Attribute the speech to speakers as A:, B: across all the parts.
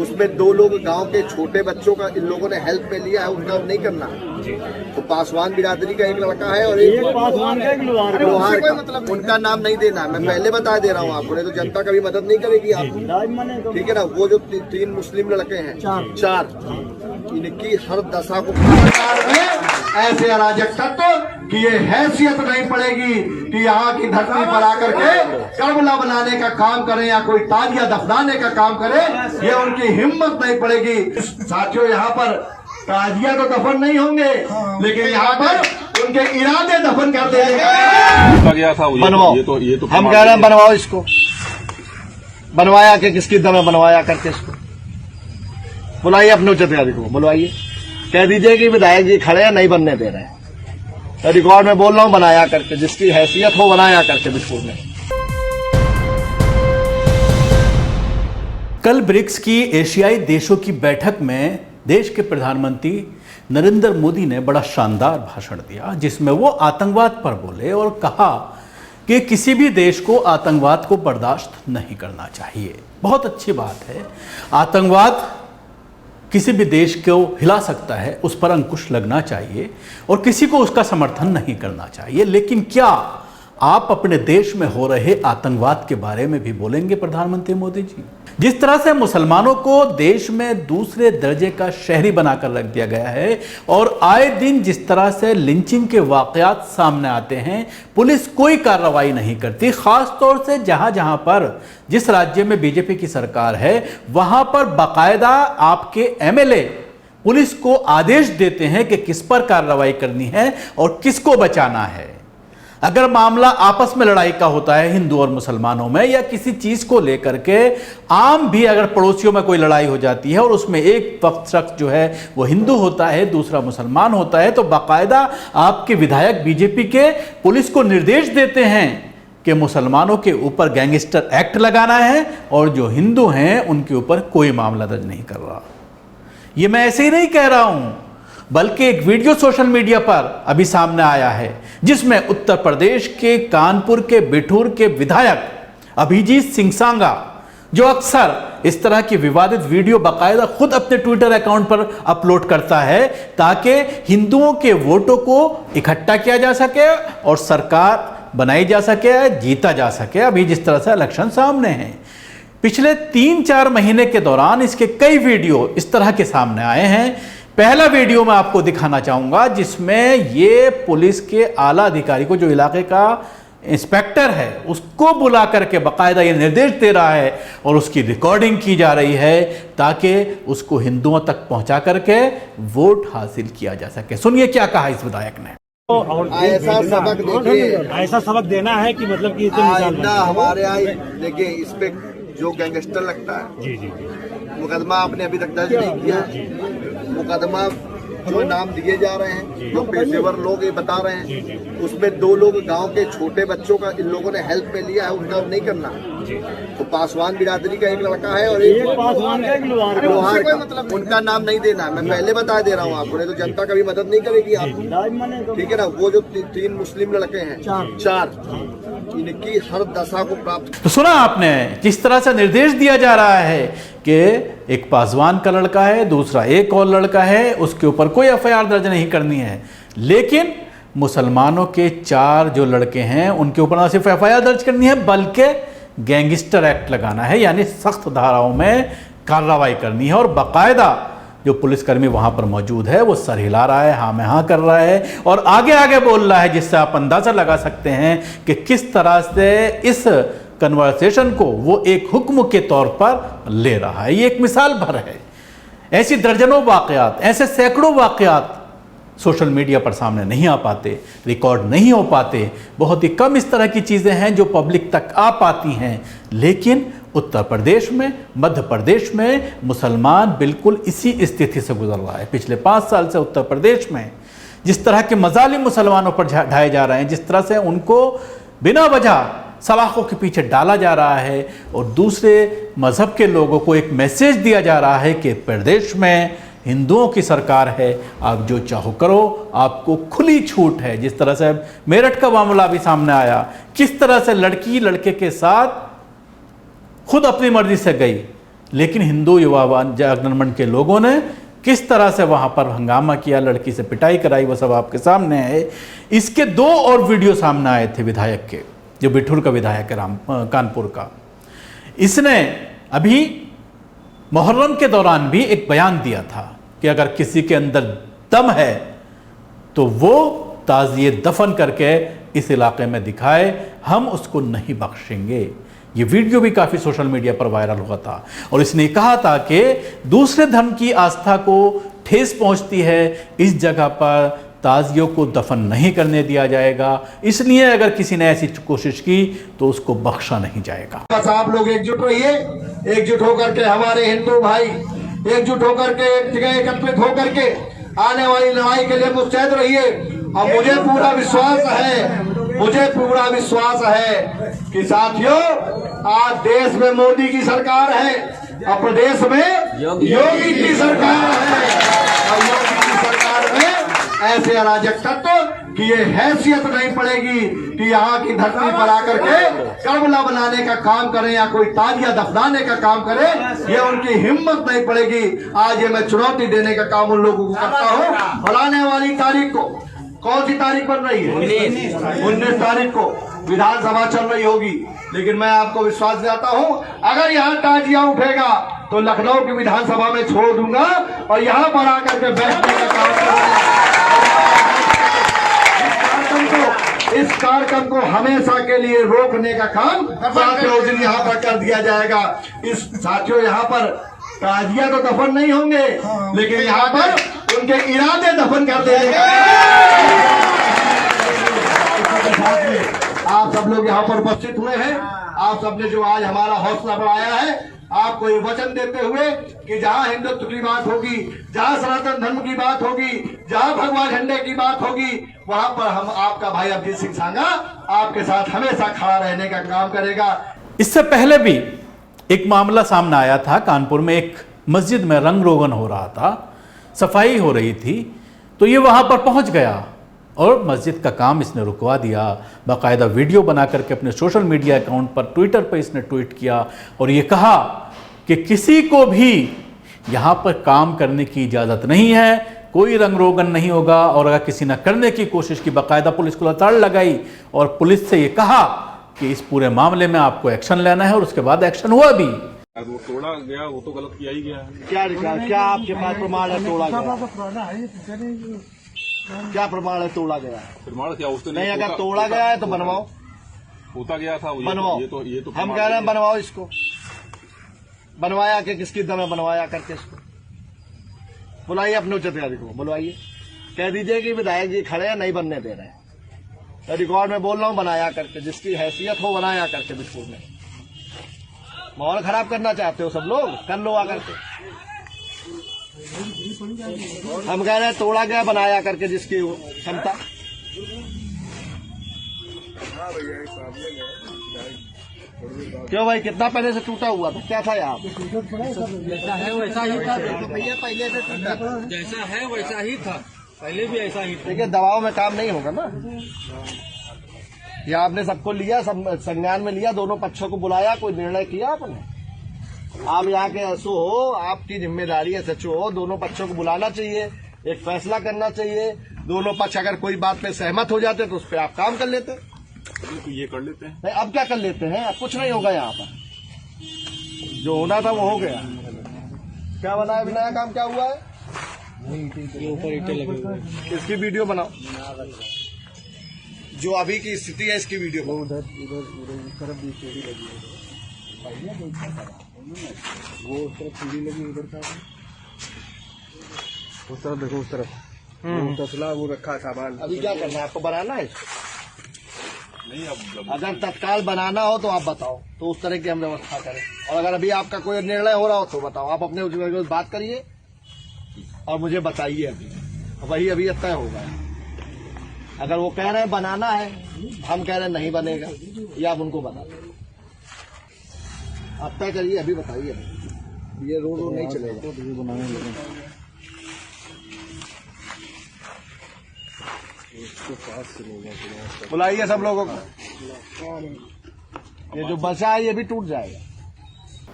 A: उसमें 2 लोग गांव के छोटे बच्चों का इन लोगों ने हेल्प में लिया है, उनका नहीं करना। तो पासवान बिरादरी का एक लड़का है और एक
B: पासवान का, एक
A: लोहार का, मतलब उनका नाम नहीं देना। मैं पहले बता दे रहा हूँ आपको, नहीं तो जनता कभी मदद नहीं करेगी आपको, ठीक है ना। वो जो 3 मुस्लिम लड़के हैं, 4 इनकी हर दशा को ऐसे अराजक तत्व कि ये हैसियत नहीं पड़ेगी कि यहाँ की धरती पर आकर के कर्बला बनाने का काम करें या कोई ताजिया दफनाने का काम करें, ये उनकी हिम्मत नहीं पड़ेगी। साथियों, यहाँ पर ताजिया तो दफन नहीं होंगे, लेकिन यहाँ पर उनके इरादे दफन कर देने
C: गया था।
A: बनवाओ,
C: ये तो
A: हम कह रहे हैं बनवाओ इसको। बनवाया के किसकी दम बनवाया करके इसको बुलाइए, अपने उच्च अधिकारी को बुलवाइए, कह दीजिए कि विधायक जी खड़े हैं, नहीं बनने दे रहे हैं। रिकॉर्ड में बोल रहा हूं, बनाया करके, जिसकी हैसियत हो बनाया करके बिल्कुल में।
D: कल ब्रिक्स की एशियाई देशों की बैठक में देश के प्रधानमंत्री नरेंद्र मोदी ने बड़ा शानदार भाषण दिया, जिसमें वो आतंकवाद पर बोले और कहा कि किसी भी देश को आतंकवाद को बर्दाश्त नहीं करना चाहिए। बहुत अच्छी बात है, आतंकवाद किसी भी देश को हिला सकता है, उस पर अंकुश लगना चाहिए और किसी को उसका समर्थन नहीं करना चाहिए। लेकिन क्या आप अपने देश में हो रहे आतंकवाद के बारे में भी बोलेंगे प्रधानमंत्री मोदी जी? जिस तरह से मुसलमानों को देश में दूसरे दर्जे का शहरी बनाकर रख दिया गया है और आए दिन जिस तरह से लिंचिंग के वाकयात सामने आते हैं, पुलिस कोई कार्रवाई नहीं करती। खास तौर से जहां जहां पर जिस राज्य में बीजेपी की सरकार है, वहां पर बाकायदा आपके एमएलए पुलिस को आदेश देते हैं कि किस पर कार्रवाई करनी है और किसको बचाना है। अगर मामला आपस में लड़ाई का होता है हिंदू और मुसलमानों में, या किसी चीज को लेकर के आम भी अगर पड़ोसियों में कोई लड़ाई हो जाती है और उसमें एक शख्स जो है वो हिंदू होता है, दूसरा मुसलमान होता है, तो बाकायदा आपके विधायक बीजेपी के पुलिस को निर्देश देते हैं कि मुसलमानों के ऊपर गैंगस्टर एक्ट लगाना है और जो हिंदू हैं उनके ऊपर कोई मामला दर्ज नहीं कर रहा। ये मैं ऐसे ही नहीं कह रहा हूं, बल्कि एक वीडियो सोशल मीडिया पर अभी सामने आया है, जिसमें उत्तर प्रदेश के कानपुर के बिठूर के विधायक अभिजीत सिंह सांगा, जो अक्सर इस तरह की विवादित वीडियो बाकायदा खुद अपने ट्विटर अकाउंट पर अपलोड करता है ताकि हिंदुओं के वोटों को इकट्ठा किया जा सके और सरकार बनाई जा सके, जीता जा सके। अभी जिस तरह से इलेक्शन सामने हैं, पिछले 3-4 महीने के दौरान इसके कई वीडियो इस तरह के सामने आए हैं। पहला वीडियो मैं आपको दिखाना चाहूंगा, जिसमें ये पुलिस के आला अधिकारी को, जो इलाके का इंस्पेक्टर है, उसको बुला करके बाकायदा ये निर्देश दे रहा है और उसकी रिकॉर्डिंग की जा रही है ताकि उसको हिंदुओं तक पहुंचा करके वोट हासिल किया जा सके। सुनिए क्या कहा इस विधायक ने।
A: ऐसा सबक देखिए,
B: ऐसा सबक देना है कि मतलब कि
A: आइंदा हमारे यहाँ देखिए, इस पे जो गैंगस्टर लगता है,
B: जी जी
A: मुकदमा आपने अभी तक दर्ज नहीं किया। मुकदमा जो नाम दिए जा रहे हैं, जो पेशेवर लोग ये बता रहे हैं, उसमें 2 लोग गांव के छोटे बच्चों का इन लोगों ने हेल्प में लिया है, उनका नहीं करना। तो पासवान बिरादरी का एक लड़का है और एक
B: पासवान का, एक
A: लोहार का, मतलब उनका नाम नहीं देना। मैं पहले बता दे रहा हूँ आपको, नहीं तो जनता कभी मदद नहीं करेगी आपको, ठीक है ना। वो जो 3 मुस्लिम लड़के हैं, 4 इनकी हर दशा को प्राप्त।
D: तो सुना आपने किस तरह से निर्देश दिया जा रहा है कि एक पासवान का लड़का है, दूसरा एक और लड़का है, उसके ऊपर कोई एफआईआर दर्ज नहीं करनी है, लेकिन मुसलमानों के 4 जो लड़के हैं उनके ऊपर ना सिर्फ एफआईआर दर्ज करनी है, बल्कि गैंगस्टर एक्ट लगाना है, यानी सख्त धाराओं में कार्रवाई करनी है। और बाकायदा जो पुलिसकर्मी वहां पर मौजूद है वो सर हिला रहा है, हाँ में हाँ कर रहा है और आगे आगे बोल रहा है, जिससे आप अंदाजा लगा सकते हैं कि किस तरह से इस कन्वर्सेशन को वो एक हुक्म के तौर पर ले रहा है। ये एक मिसाल भर है। ऐसी दर्जनों वाकयात, ऐसे सैकड़ों वाकयात सोशल मीडिया पर सामने नहीं आ पाते, रिकॉर्ड नहीं हो पाते। बहुत ही कम इस तरह की चीज़ें हैं जो पब्लिक तक आ पाती हैं, लेकिन उत्तर प्रदेश में, मध्य प्रदेश में मुसलमान बिल्कुल इसी स्थिति से गुजर रहा है। पिछले 5 साल से उत्तर प्रदेश में जिस तरह के मजालिम मुसलमानों पर ढाए जा रहे हैं, जिस तरह से उनको बिना वजह सलाखों के पीछे डाला जा रहा है और दूसरे मजहब के लोगों को एक मैसेज दिया जा रहा है कि प्रदेश में हिंदुओं की सरकार है, आप जो चाहो करो, आपको खुली छूट है। जिस तरह से मेरठ का मामला भी सामने आया, किस तरह से लड़की लड़के के साथ खुद अपनी मर्जी से गई, लेकिन हिंदू युवा जागरण मंच के लोगों ने किस तरह से वहां पर हंगामा किया, लड़की से पिटाई कराई, वो सब आपके सामने है। इसके 2 और वीडियो सामने आए थे विधायक के, जो बिठूर का विधायक है कानपुर का। इसने अभी मुहर्रम के दौरान भी एक बयान दिया था कि अगर किसी के अंदर दम है तो वो ताज़िए दफन करके इस इलाके में दिखाए, हम उसको नहीं बख्शेंगे। ये वीडियो भी काफ़ी सोशल मीडिया पर वायरल हुआ था और इसने कहा था कि दूसरे धर्म की आस्था को ठेस पहुंचती है, इस जगह पर ताजियों को दफन नहीं करने दिया जाएगा, इसलिए अगर किसी ने ऐसी कोशिश की तो उसको बख्शा नहीं जाएगा।
A: बस आप लोग एकजुट रहिए, एकजुट होकर के हमारे हिंदू भाई एकजुट होकर के एक जगह एकत्रित होकर के आने वाली लड़ाई के लिए मुस्तैद रहिए। और मुझे पूरा विश्वास है कि साथियों, आज देश में मोदी की सरकार है और प्रदेश में योगी की सरकार है। और योगी की सरकार में ऐसे अराजक तत्व की ये हैसियत नहीं पड़ेगी कि यहाँ की धरती पर आकर के कर्बला बनाने का काम करें या कोई ताजिया दफनाने का काम करें, ये उनकी हिम्मत नहीं पड़ेगी। आज ये मैं चुनौती देने का काम उन लोगों को करता हूँ। और आने वाली तारीख को, कौन सी तारीख बन रही है? 19 तारीख को विधानसभा चल रही होगी, लेकिन मैं आपको विश्वास दिलाता हूं, अगर यहाँ ताजिया उठेगा तो लखनऊ की विधानसभा में छोड़ दूंगा और यहाँ पर आकर के बैठने का काम करूंगा। इस कार्यक्रम को हमेशा के लिए रोकने का काम साथियों उस दिन यहाँ पर कर दिया जाएगा। इस साथियों, यहाँ पर ताजिया तो दफन नहीं होंगे, लेकिन यहाँ पर उनके इरादे दफन कर देने का। आप सब लोग यहाँ पर उपस्थित हुए हैं, आप सबने जो आज हमारा हौसला बढ़ाया है, आपको ये वचन देते हुए कि जहाँ हिंदुत्व की बात होगी, जहाँ सनातन धर्म की बात होगी, जहाँ भगवा झंडे की बात होगी, वहाँ पर हम आपका भाई अभिजीत सिंह सांगा आपके साथ हमेशा खड़ा रहने का काम करेगा।
D: इससे पहले भी एक मामला सामने आया था। कानपुर में एक मस्जिद में रंग रोगन हो रहा था, सफाई हो रही थी, तो ये वहाँ पर पहुँच गया और मस्जिद का काम इसने रुकवा दिया। बाकायदा वीडियो बना करके अपने सोशल मीडिया अकाउंट पर, ट्विटर पर इसने ट्वीट किया और ये कहा कि किसी को भी यहाँ पर काम करने की इजाज़त नहीं है, कोई रंग रोगन नहीं होगा। और अगर किसी ने करने की कोशिश की, बाकायदा पुलिस को लताड़ लगाई और पुलिस से ये कहा कि इस पूरे मामले में आपको एक्शन लेना है, और उसके बाद एक्शन हुआ भी।
C: वो तोड़ा गया, वो तो गलत किया ही गया है।
A: क्या आपके पास प्रमाण है तोड़ा गया? क्या प्रमाण है तोड़ा गया है?
C: प्रमाण क्या उसने
A: नहीं, अगर तोड़ा गया है तो बनवाओ।
C: होता गया था,
A: बनवाओ।
C: ये तो
A: हम कह रहे हैं बनवाओ इसको। बनवाया के किसकी दम है? बनवाया करके इसको बुलाइए, अपने उच्च अधिकारी को बुलवाइए, कह दीजिए कि विधायक जी खड़े हैं, नहीं बनने दे रहे हैं। रिकॉर्ड में बोल रहा हूँ, बनाया करके, जिसकी हैसियत हो बनाया करके। बिल्कुल में माहौल खराब करना चाहते हो सब लोग, कर लो आकर के। हम कह रहे हैं तोड़ा गया, बनाया करके जिसकी क्षमता। क्यों भाई, कितना पहले से टूटा हुआ था? क्या था यहाँ?
B: जैसा है वैसा ही था भैया, पहले से जैसा है वैसा ही था, पहले भी ऐसा ही था।
A: देखिए, दबाव में काम नहीं होगा ना। या आपने सबको लिया, सब संज्ञान में लिया, दोनों पक्षों को बुलाया, कोई निर्णय किया आपने? आप यहाँ के एसओ हो, आपकी जिम्मेदारी है, सचो हो, दोनों पक्षों को बुलाना चाहिए, एक फैसला करना चाहिए। दोनों पक्ष अगर कोई बात पे सहमत हो जाते तो उस पर आप काम कर लेते।
C: तो ये कर लेते हैं।
A: नहीं, अब क्या कर लेते हैं? अब कुछ नहीं होगा यहाँ पर। जो होना था वो हो गया। क्या बनाया, नया काम क्या हुआ है?
B: ऊपर ईंटें लगे हुए हैं।
A: इसकी वीडियो बनाओ, जो अभी की स्थिति है इसकी वीडियो बनाओ।
B: उधर तरफ भी सीढ़ी लगी है, वो उस तरफ सीढ़ी लगी, उधर का उस तरफ देखो, उस तरफ वो तसला वो रखा सामान।
A: अभी क्या करना है आपको? बनाना है इसको?
C: नहीं, अब
A: अगर तत्काल बनाना हो तो आप बताओ, तो उस तरह की हम व्यवस्था करें। और अगर अभी आपका कोई निर्णय हो रहा हो तो बताओ, आप अपने उस बात करिए और मुझे बताइए। अभी अभी तय होगा। अगर वो कह रहे हैं बनाना है, हम कह रहे हैं नहीं बनेगा, ये आप उनको बता दें। आप तय करिए, अभी बताइए। ये रोड नहीं चलेगा। बुलाइए सब लोगों को। ये जो बचा है ये भी टूट जाएगा।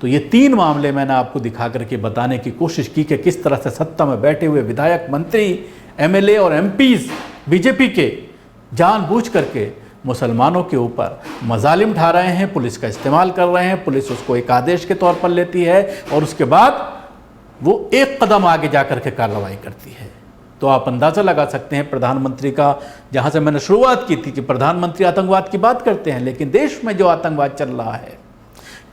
D: तो ये 3 मामले मैंने आपको दिखा करके बताने की कोशिश की कि किस तरह से सत्ता में बैठे हुए विधायक, मंत्री, एमएलए और एमपीज बीजेपी के जानबूझ करके मुसलमानों के ऊपर मजालिम ढा रहे हैं, पुलिस का इस्तेमाल कर रहे हैं। पुलिस उसको एक आदेश के तौर पर लेती है और उसके बाद वो एक कदम आगे जाकर के कार्रवाई करती है। तो आप अंदाज़ा लगा सकते हैं प्रधानमंत्री का, जहाँ से मैंने शुरुआत की थी कि प्रधानमंत्री आतंकवाद की बात करते हैं, लेकिन देश में जो आतंकवाद चल रहा है,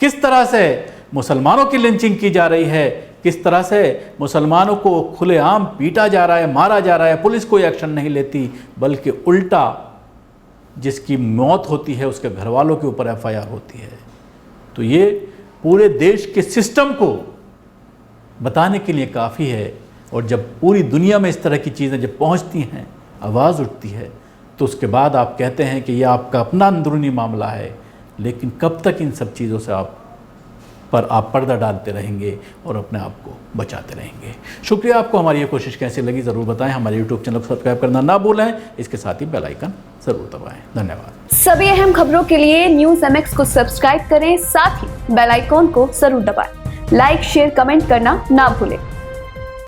D: किस तरह से मुसलमानों की लिंचिंग की जा रही है, किस तरह से मुसलमानों को खुलेआम पीटा जा रहा है, मारा जा रहा है, पुलिस कोई एक्शन नहीं लेती, बल्कि उल्टा जिसकी मौत होती है उसके घर वालों के ऊपर एफआईआर होती है। तो ये पूरे देश के सिस्टम को बताने के लिए काफ़ी है। और जब पूरी दुनिया में इस तरह की चीज़ें जब पहुंचती हैं, आवाज़ उठती है, तो उसके बाद आप कहते हैं कि ये आपका अपना अंदरूनी मामला है। लेकिन कब तक इन सब चीज़ों से आप पर्दा डालते रहेंगे और अपने आप को बचाते रहेंगे। शुक्रिया। आपको हमारी ये कोशिश कैसी लगी ज़रूर बताएं। हमारे यूट्यूब चैनल को सब्सक्राइब करना ना भूलें, इसके साथ ही बेल आइकन ज़रूर दबाएं। धन्यवाद।
E: सभी अहम खबरों के लिए न्यूज़ MX को सब्सक्राइब करें, साथ ही बेल आइकॉन को जरूर दबाएं। लाइक, शेयर, कमेंट करना ना भूलें।